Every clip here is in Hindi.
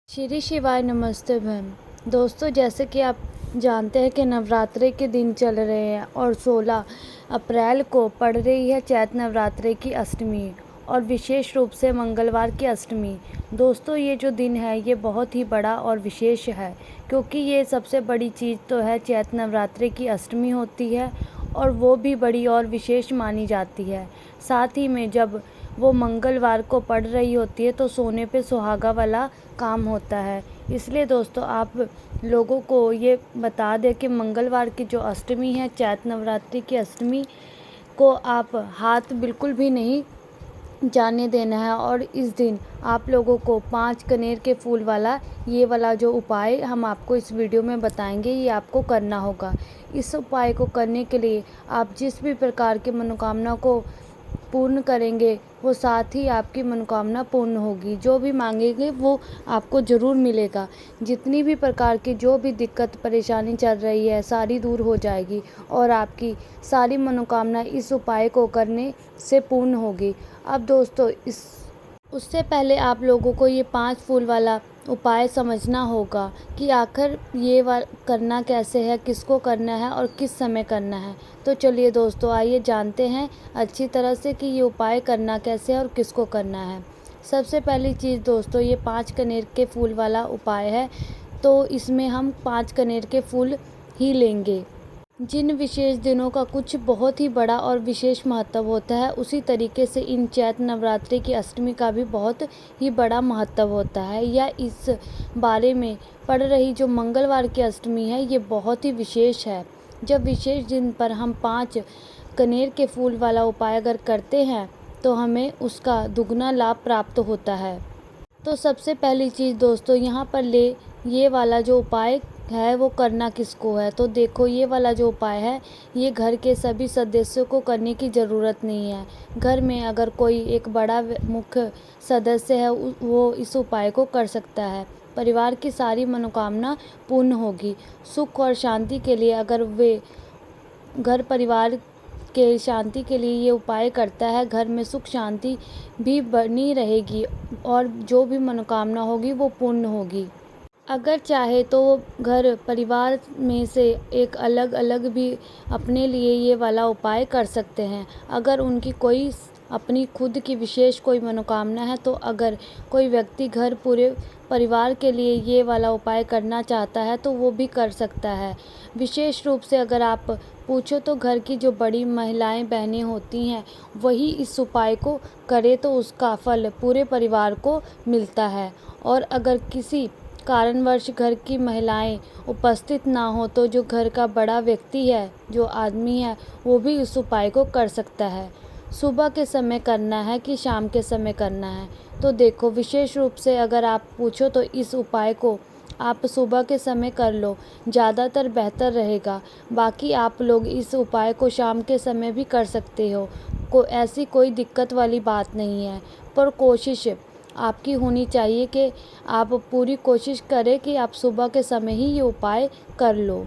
श्री शिवाय नमस्ते बहन। दोस्तों, जैसे कि आप जानते हैं कि नवरात्रि के दिन चल रहे हैं और 16 अप्रैल को पड़ रही है चैत्र नवरात्रि की अष्टमी और विशेष रूप से मंगलवार की अष्टमी। दोस्तों, ये जो दिन है ये बहुत ही बड़ा और विशेष है, क्योंकि ये सबसे बड़ी चीज़ तो है चैत्र नवरात्रि की अष्टमी होती है और वो भी बड़ी और विशेष मानी जाती है। साथ ही में जब वो मंगलवार को पड़ रही होती है तो सोने पे सुहागा वाला काम होता है। इसलिए दोस्तों, आप लोगों को ये बता दें कि मंगलवार की जो अष्टमी है, चैत्र नवरात्रि की अष्टमी को आप हाथ बिल्कुल भी नहीं जाने देना है। और इस दिन आप लोगों को 5 कनेर के फूल वाला ये वाला जो उपाय हम आपको इस वीडियो में बताएंगे, ये आपको करना होगा। इस उपाय को करने के लिए आप जिस भी प्रकार की मनोकामना को पूर्ण करेंगे, वो साथ ही आपकी मनोकामना पूर्ण होगी। जो भी मांगेंगे वो आपको ज़रूर मिलेगा। जितनी भी प्रकार की जो भी दिक्कत परेशानी चल रही है, सारी दूर हो जाएगी और आपकी सारी मनोकामना इस उपाय को करने से पूर्ण होगी। अब दोस्तों, उससे पहले आप लोगों को ये 5 फूल वाला उपाय समझना होगा कि आखिर ये करना कैसे है, किसको करना है और किस समय करना है। तो चलिए दोस्तों, आइए जानते हैं अच्छी तरह से कि ये उपाय करना कैसे है और किसको करना है। सबसे पहली चीज़ दोस्तों, ये 5 कनेर के फूल वाला उपाय है, तो इसमें हम 5 कनेर के फूल ही लेंगे। जिन विशेष दिनों का कुछ बहुत ही बड़ा और विशेष महत्व होता है, उसी तरीके से इन चैत्र नवरात्रि की अष्टमी का भी बहुत ही बड़ा महत्व होता है। या इस बारे में पड़ रही जो मंगलवार की अष्टमी है, ये बहुत ही विशेष है। जब विशेष दिन पर हम 5 कनेर के फूल वाला उपाय अगर करते हैं तो हमें उसका दुगना लाभ प्राप्त होता है। तो सबसे पहली चीज़ दोस्तों, यहाँ पर ये वाला जो उपाय है वो करना किसको है। तो देखो, ये वाला जो उपाय है ये घर के सभी सदस्यों को करने की ज़रूरत नहीं है। घर में अगर कोई एक बड़ा मुख्य सदस्य है, वो इस उपाय को कर सकता है। परिवार की सारी मनोकामना पूर्ण होगी। सुख और शांति के लिए अगर वे घर परिवार के शांति के लिए ये उपाय करता है, घर में सुख शांति भी बनी रहेगी और जो भी मनोकामना होगी वो पूर्ण होगी। अगर चाहे तो घर परिवार में से एक अलग अलग भी अपने लिए ये वाला उपाय कर सकते हैं। अगर उनकी कोई अपनी खुद की विशेष कोई मनोकामना है, तो अगर कोई व्यक्ति घर पूरे परिवार के लिए ये वाला उपाय करना चाहता है तो वो भी कर सकता है। विशेष रूप से अगर आप पूछो तो घर की जो बड़ी महिलाएं बहनें होती हैं, वही इस उपाय को करे तो उसका फल पूरे परिवार को मिलता है। और अगर किसी कारणवश घर की महिलाएं उपस्थित ना हो, तो जो घर का बड़ा व्यक्ति है, जो आदमी है, वो भी इस उपाय को कर सकता है। सुबह के समय करना है कि शाम के समय करना है। तो देखो, विशेष रूप से अगर आप पूछो तो इस उपाय को आप सुबह के समय कर लो, ज़्यादातर बेहतर रहेगा। बाकी आप लोग इस उपाय को शाम के समय भी कर सकते हो, ऐसी कोई दिक्कत वाली बात नहीं है। पर कोशिश आपकी होनी चाहिए कि आप पूरी कोशिश करें कि आप सुबह के समय ही ये उपाय कर लो।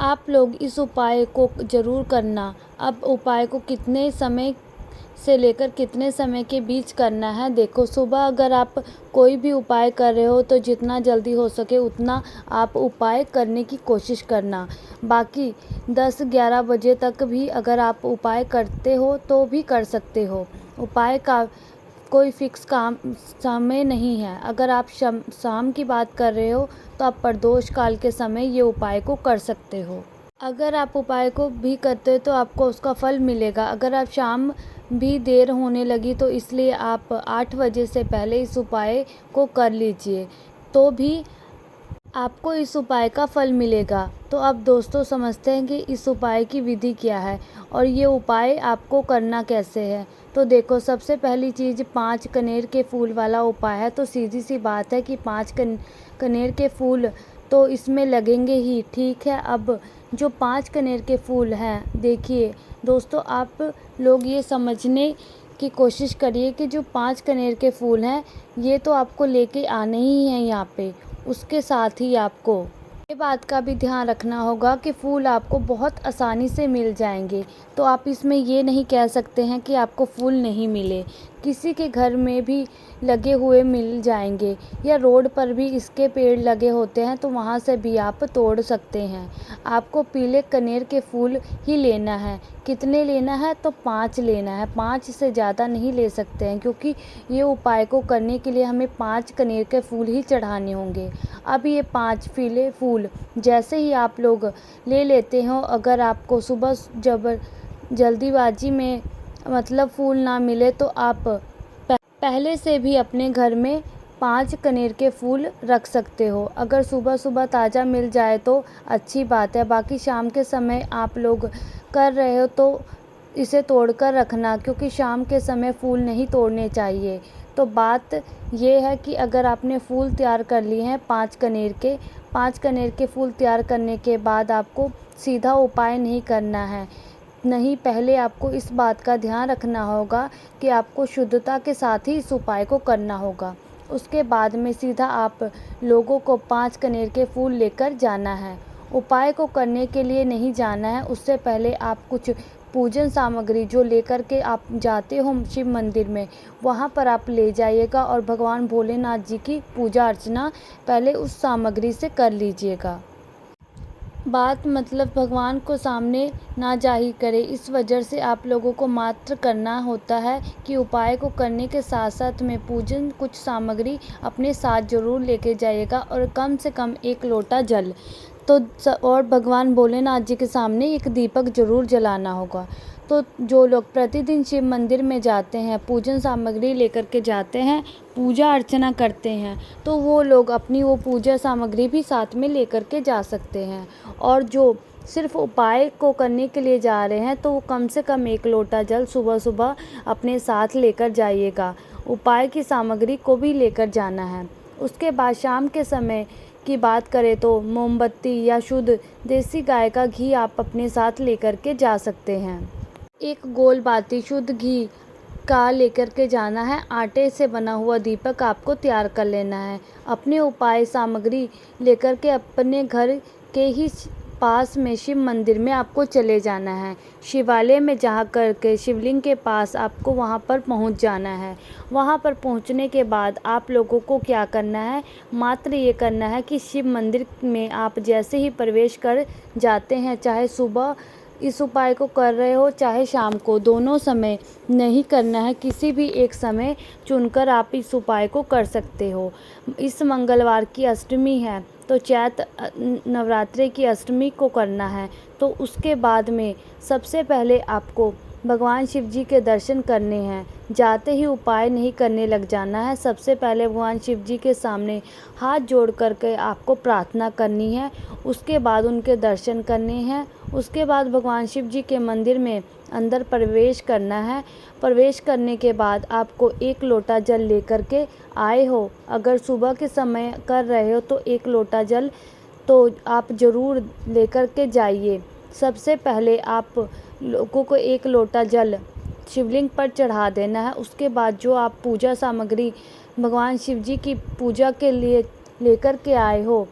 आप लोग इस उपाय को ज़रूर करना। अब उपाय को कितने समय से लेकर कितने समय के बीच करना है, देखो, सुबह अगर आप कोई भी उपाय कर रहे हो तो जितना जल्दी हो सके उतना आप उपाय करने की कोशिश करना। बाकी 10-11 बजे तक भी अगर आप उपाय करते हो तो भी कर सकते हो। उपाय का कोई फिक्स समय नहीं है। अगर आप शाम की बात कर रहे हो तो आप प्रदोष काल के समय ये उपाय को कर सकते हो। अगर आप उपाय को भी करते हो तो आपको उसका फल मिलेगा। अगर आप शाम भी देर होने लगी तो इसलिए आप 8 बजे से पहले इस उपाय को कर लीजिए, तो भी आपको इस उपाय का फल मिलेगा। तो अब दोस्तों, समझते हैं कि इस उपाय की विधि क्या है और ये उपाय आपको करना कैसे है। तो देखो, सबसे पहली चीज़ 5 कनेर के फूल वाला उपाय है। तो सीधी सी बात है कि 5 कनेर के फूल तो इसमें लगेंगे ही, ठीक है। अब जो 5 कनेर के फूल हैं, देखिए दोस्तों, आप लोग ये समझने की कोशिश करिए कि जो 5 कनेर के फूल हैं ये तो आपको लेके आने ही हैं यहाँ पे। उसके साथ ही आपको ये बात का भी ध्यान रखना होगा कि फूल आपको बहुत आसानी से मिल जाएंगे। तो आप इसमें ये नहीं कह सकते हैं कि आपको फूल नहीं मिले। किसी के घर में भी लगे हुए मिल जाएंगे, या रोड पर भी इसके पेड़ लगे होते हैं तो वहाँ से भी आप तोड़ सकते हैं। आपको पीले कनेर के फूल ही लेना है। कितने लेना है? तो 5 लेना है, 5 से ज़्यादा नहीं ले सकते हैं, क्योंकि ये उपाय को करने के लिए हमें 5 कनेर के फूल ही चढ़ाने होंगे। अब ये 5 पीले फूल जैसे ही आप लोग ले लेते हो, अगर आपको सुबह जल्दीबाजी में मतलब फूल ना मिले तो आप पहले से भी अपने घर में 5 कनेर के फूल रख सकते हो। अगर सुबह सुबह ताज़ा मिल जाए तो अच्छी बात है, बाकी शाम के समय आप लोग कर रहे हो तो इसे तोड़कर रखना, क्योंकि शाम के समय फूल नहीं तोड़ने चाहिए। तो बात ये है कि अगर आपने फूल तैयार कर लिए हैं 5 कनेर के फूल तैयार करने के बाद आपको सीधा उपाय नहीं करना है। नहीं, पहले आपको इस बात का ध्यान रखना होगा कि आपको शुद्धता के साथ ही इस उपाय को करना होगा। उसके बाद में सीधा आप लोगों को 5 कनेर के फूल लेकर जाना है। उपाय को करने के लिए नहीं जाना है, उससे पहले आप कुछ पूजन सामग्री जो लेकर के आप जाते हो शिव मंदिर में, वहाँ पर आप ले जाइएगा और भगवान भोलेनाथ जी की पूजा अर्चना पहले उस सामग्री से कर लीजिएगा। बात मतलब भगवान को सामने ना जाहिर करे, इस वजह से आप लोगों को मात्र करना होता है कि उपाय को करने के साथ साथ में पूजन कुछ सामग्री अपने साथ ज़रूर लेके जाइएगा, और कम से कम 1 लोटा जल तो और भगवान भोलेनाथ जी के सामने एक दीपक ज़रूर जलाना होगा। तो जो लोग प्रतिदिन शिव मंदिर में जाते हैं, पूजन सामग्री लेकर के जाते हैं, पूजा अर्चना करते हैं, तो वो लोग अपनी वो पूजा सामग्री भी साथ में लेकर के जा सकते हैं। और जो सिर्फ उपाय को करने के लिए जा रहे हैं तो वो कम से कम 1 लोटा जल सुबह सुबह अपने साथ लेकर जाइएगा। उपाय की सामग्री को भी लेकर जाना है। उसके बाद शाम के समय की बात करें तो मोमबत्ती या शुद्ध देसी गाय का घी आप अपने साथ लेकर के जा सकते हैं। एक गोल बाती शुद्ध घी का लेकर के जाना है। आटे से बना हुआ दीपक आपको तैयार कर लेना है। अपने उपाय सामग्री लेकर के अपने घर के ही पास में शिव मंदिर में आपको चले जाना है। शिवालय में जा कर के शिवलिंग के पास आपको वहां पर पहुंच जाना है। वहां पर पहुंचने के बाद आप लोगों को क्या करना है, मात्र ये करना है कि शिव मंदिर में आप जैसे ही प्रवेश कर जाते हैं, चाहे सुबह इस उपाय को कर रहे हो चाहे शाम को, दोनों समय नहीं करना है, किसी भी एक समय चुनकर आप इस उपाय को कर सकते हो। इस मंगलवार की अष्टमी है तो चैत्र नवरात्रि की अष्टमी को करना है। तो उसके बाद में सबसे पहले आपको भगवान शिव जी के दर्शन करने हैं। जाते ही उपाय नहीं करने लग जाना है। सबसे पहले भगवान शिव जी के सामने हाथ जोड़ करके आपको प्रार्थना करनी है। उसके बाद उनके दर्शन करने हैं। उसके बाद भगवान शिव जी के मंदिर में अंदर प्रवेश करना है। प्रवेश करने के बाद आपको 1 लोटा जल लेकर के आए हो, अगर सुबह के समय कर रहे हो तो 1 लोटा जल तो आप ज़रूर लेकर के जाइए। सबसे पहले आप लोगों को 1 लोटा जल शिवलिंग पर चढ़ा देना है। उसके बाद जो आप पूजा सामग्री भगवान शिव जी की पूजा के लिए लेकर के आए हो,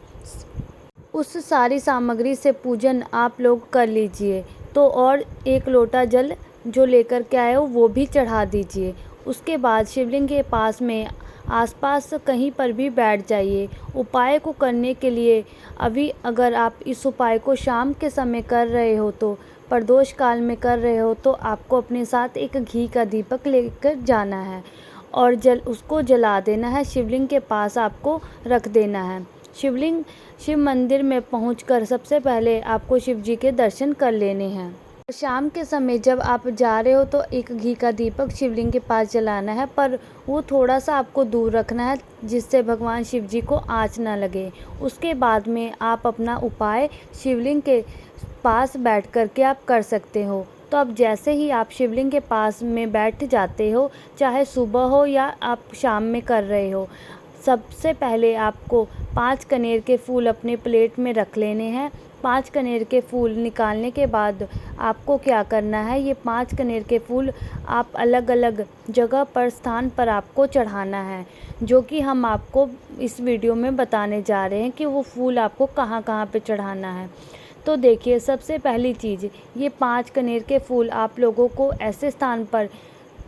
उस सारी सामग्री से पूजन आप लोग कर लीजिए। तो और 1 लोटा जल जो लेकर के आए हो वो भी चढ़ा दीजिए। उसके बाद शिवलिंग के पास में आसपास कहीं पर भी बैठ जाइए। उपाय को करने के लिए अभी अगर आप इस उपाय को शाम के समय कर रहे हो तो प्रदोष काल में कर रहे हो तो आपको अपने साथ एक घी का दीपक लेकर जाना है और उसको जला देना है। शिवलिंग के पास आपको रख देना है। शिव मंदिर में पहुंचकर सबसे पहले आपको शिव जी के दर्शन कर लेने हैं। शाम के समय जब आप जा रहे हो तो एक घी का दीपक शिवलिंग के पास जलाना है, पर वो थोड़ा सा आपको दूर रखना है जिससे भगवान शिव जी को आँच ना लगे। उसके बाद में आप अपना उपाय शिवलिंग के पास बैठ कर के आप कर सकते हो। तो अब जैसे ही आप शिवलिंग के पास में बैठ जाते हो, चाहे सुबह हो या आप शाम में कर रहे हो, सबसे पहले आपको 5 कनेर के फूल अपने प्लेट में रख लेने हैं। 5 कनेर के फूल निकालने के बाद आपको क्या करना है, ये 5 कनेर के फूल आप अलग अलग जगह पर स्थान पर आपको चढ़ाना है, जो कि हम आपको इस वीडियो में बताने जा रहे हैं कि वो फूल आपको कहाँ कहाँ पे चढ़ाना है। तो देखिए, सबसे पहली चीज़, ये 5 कनेर के फूल आप लोगों को ऐसे स्थान पर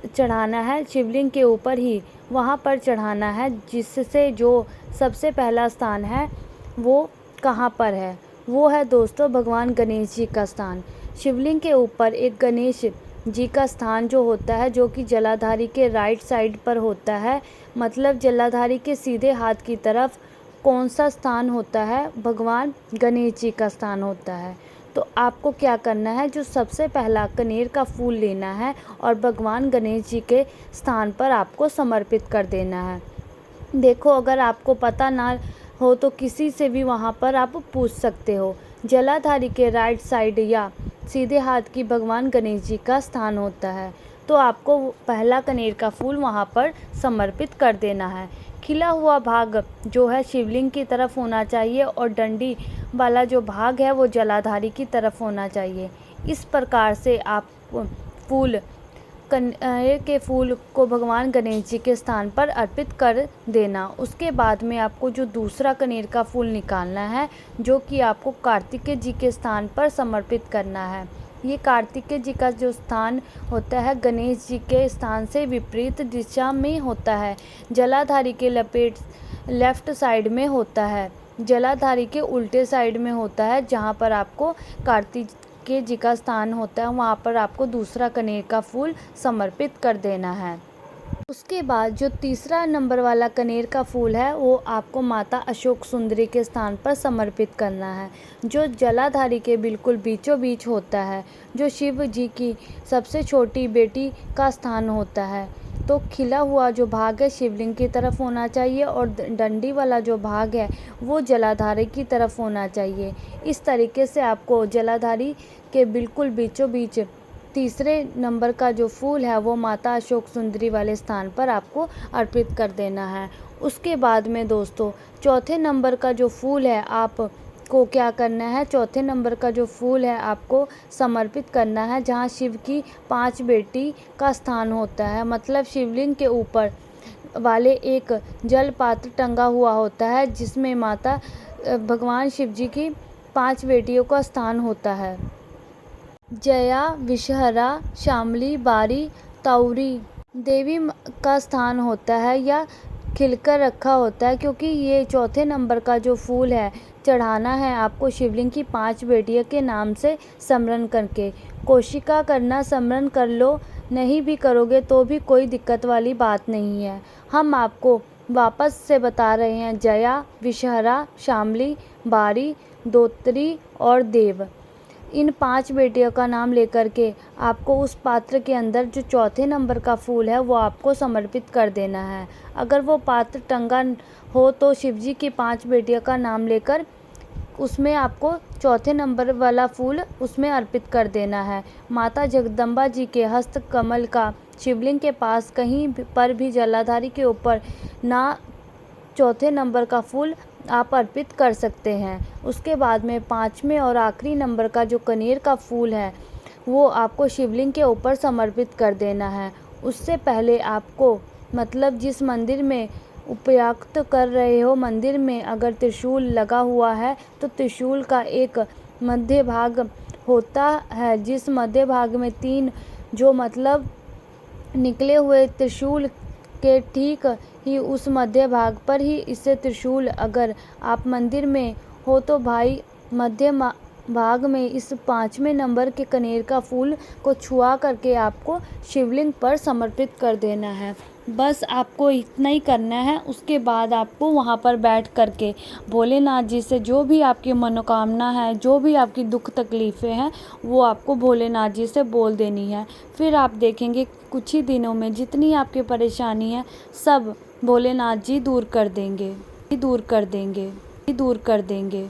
चढ़ाना है शिवलिंग के ऊपर ही, वहाँ पर चढ़ाना है, जिससे जो सबसे पहला स्थान है वो कहाँ पर है, वो है दोस्तों भगवान गणेश जी का स्थान। शिवलिंग के ऊपर एक गणेश जी का स्थान जो होता है, जो कि जलाधारी के राइट साइड पर होता है, मतलब जलाधारी के सीधे हाथ की तरफ कौन सा स्थान होता है, भगवान गणेश जी का स्थान होता है। तो आपको क्या करना है, जो सबसे पहला कनेर का फूल लेना है और भगवान गणेश जी के स्थान पर आपको समर्पित कर देना है। देखो, अगर आपको पता ना हो तो किसी से भी वहाँ पर आप पूछ सकते हो। जलाधारी के राइट साइड या सीधे हाथ की भगवान गणेश जी का स्थान होता है, तो आपको पहला कनेर का फूल वहाँ पर समर्पित कर देना है। खिला हुआ भाग जो है शिवलिंग की तरफ होना चाहिए और डंडी वाला जो भाग है वो जलाधारी की तरफ होना चाहिए। इस प्रकार से आप फूल कनेर के फूल को भगवान गणेश जी के स्थान पर अर्पित कर देना। उसके बाद में आपको जो दूसरा कनेर का फूल निकालना है, जो कि आपको कार्तिकेय जी के स्थान पर समर्पित करना है। ये कार्तिकेय जी का जो स्थान होता है गणेश जी के स्थान से विपरीत दिशा में होता है, जलाधारी के लेफ्ट साइड में होता है, जलाधारी के उल्टे साइड में होता है। जहाँ पर आपको कार्तिकेय जी का स्थान होता है, वहाँ पर आपको दूसरा कनेर का फूल समर्पित कर देना है। उसके बाद जो तीसरा नंबर वाला कनेर का फूल है, वो आपको माता अशोक सुंदरी के स्थान पर समर्पित करना है, जो जलाधारी के बिल्कुल बीचों बीच होता है, जो शिव जी की सबसे छोटी बेटी का स्थान होता है। तो खिला हुआ जो भाग है शिवलिंग की तरफ होना चाहिए और डंडी वाला जो भाग है वो जलाधारी की तरफ होना चाहिए। इस तरीके से आपको जलाधारी के बिल्कुल बीचों बीच तीसरे नंबर का जो फूल है वो माता अशोक सुंदरी वाले स्थान पर आपको अर्पित कर देना है। उसके बाद में दोस्तों चौथे नंबर का जो फूल है आपको क्या करना है, चौथे नंबर का जो फूल है आपको समर्पित करना है जहाँ शिव की 5 बेटी का स्थान होता है, मतलब शिवलिंग के ऊपर वाले एक जल पात्र टंगा हुआ होता है, जिसमें माता भगवान शिव जी की 5 बेटियों का स्थान होता है। जया, विषहरा, शामली, बारी, ताउरी देवी का स्थान होता है या खिलकर रखा होता है, क्योंकि ये चौथे नंबर का जो फूल है चढ़ाना है आपको शिवलिंग की 5 बेटियों के नाम से स्मरण करके। कोशिका करना, स्मरण कर लो, नहीं भी करोगे तो भी कोई दिक्कत वाली बात नहीं है। हम आपको वापस से बता रहे हैं, जया, विषहरा, शामली, बारी, दोत्री और देव, इन 5 बेटियों का नाम लेकर के आपको उस पात्र के अंदर जो चौथे नंबर का फूल है वो आपको समर्पित कर देना है। अगर वो पात्र टंगा हो तो शिवजी की 5 बेटियों का नाम लेकर उसमें आपको चौथे नंबर वाला फूल उसमें अर्पित कर देना है। माता जगदम्बा जी के हस्त कमल का शिवलिंग के पास कहीं पर भी जलाधारी के ऊपर ना चौथे नंबर का फूल आप अर्पित कर सकते हैं। उसके बाद में 5वें और आखिरी नंबर का जो कनेर का फूल है वो आपको शिवलिंग के ऊपर समर्पित कर देना है। उससे पहले आपको, मतलब जिस मंदिर में उपयुक्त कर रहे हो, मंदिर में अगर त्रिशूल लगा हुआ है तो त्रिशूल का एक मध्य भाग होता है, जिस मध्य भाग में 3 जो मतलब निकले हुए त्रिशूल के ठीक ही उस मध्य भाग पर ही इससे त्रिशूल, अगर आप मंदिर में हो तो भाई मध्य भाग में इस 5वें नंबर के कनेर का फूल को छुआ करके आपको शिवलिंग पर समर्पित कर देना है। बस आपको इतना ही करना है। उसके बाद आपको वहाँ पर बैठ करके भोलेनाथ जी से जो भी आपकी मनोकामना है, जो भी आपकी दुख तकलीफ़ें हैं, वो आपको भोलेनाथ जी से बोल देनी है। फिर आप देखेंगे कुछ ही दिनों में जितनी आपकी परेशानी है सब भोलेनाथ जी दूर कर देंगे, दूर कर देंगे, दूर कर देंगे।